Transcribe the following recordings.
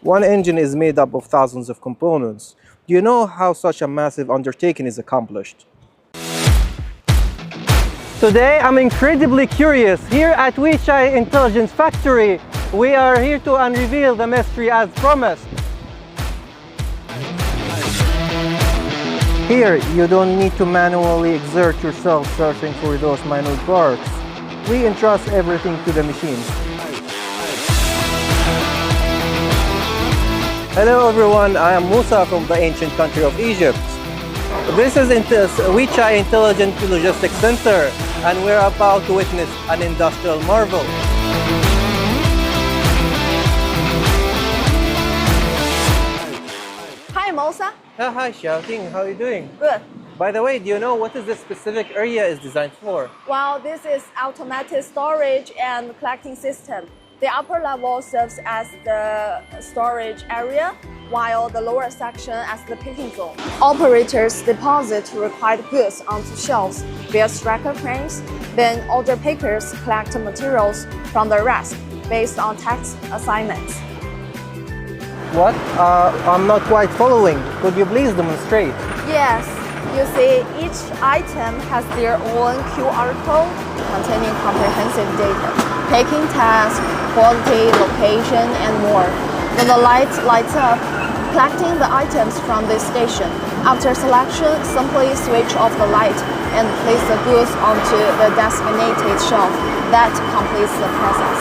One engine is made up of thousands of components. Do you know how such a massive undertaking is accomplished? Today I'm incredibly curious. Here at Weichai Intelligence Factory, we are here to unveil the mystery as promised. Here, you don't need to manually exert yourself searching for those minute parts. We entrust everything to the machines. Hello everyone, I am Mousa from the ancient country of Egypt. This is Weichai Intelligent Logistics Center, and we're about to witness an industrial marvel. Hi, Mousa. Hi Xiaoting, how are you doing? Good. By the way, do you know what this specific area is designed for? Well, this is automated storage and collecting system. The upper level serves as the storage area, while the lower section as the picking zone. Operators deposit required goods onto shelves via tracker cranes. Then order pickers collect materials from the rest based on task assignments. What? I'm not quite following. Could you please demonstrate? Yes, you see each item has their own QR code containing comprehensive data, picking task, quality, location, and more. When the light lights up, collecting the items from this station. After selection, simply switch off the light and place the goods onto the designated shelf. That completes the process.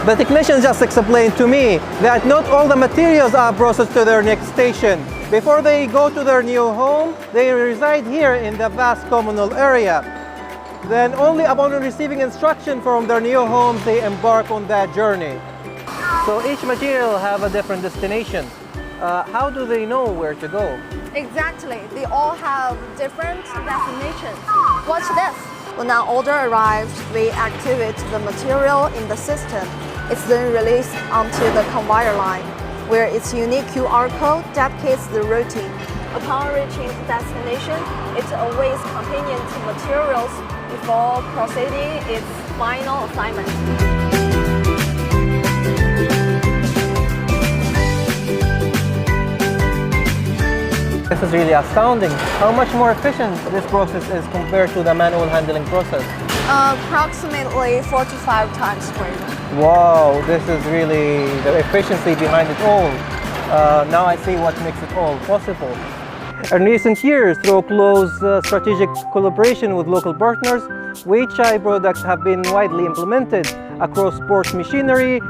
The technician just explained to me that not all the materials are processed to their next station. Before they go to their new home, they reside here in the vast communal area. Then only upon receiving instruction from their new homes, they embark on that journey. So each material have a different destination. How do they know where to go? Exactly. They all have different destinations. Watch this. When an order arrives, we activate the material in the system. It's then released onto the conveyor line, where its unique QR code dictates the routine. Upon reaching the destination, it awaits convenient materials before proceeding its final assignment. This is really astounding. How much more efficient this process is compared to the manual handling process? Approximately 4 to 5 times greater. Wow, this is really the efficiency behind it all. Now I see what makes it all possible. In recent years, through close strategic collaboration with local partners, Weichai products have been widely implemented across port machinery,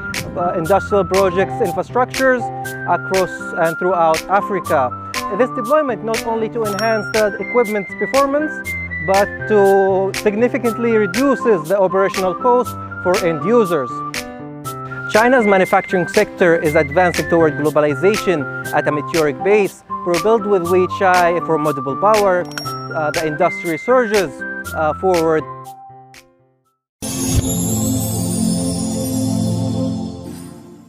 industrial projects, infrastructures, across and throughout Africa. This deployment not only to enhance the equipment's performance, but to significantly reduces the operational cost for end users. China's manufacturing sector is advancing toward globalization at a meteoric pace. Propelled with Weichai formidable power, the industry surges forward.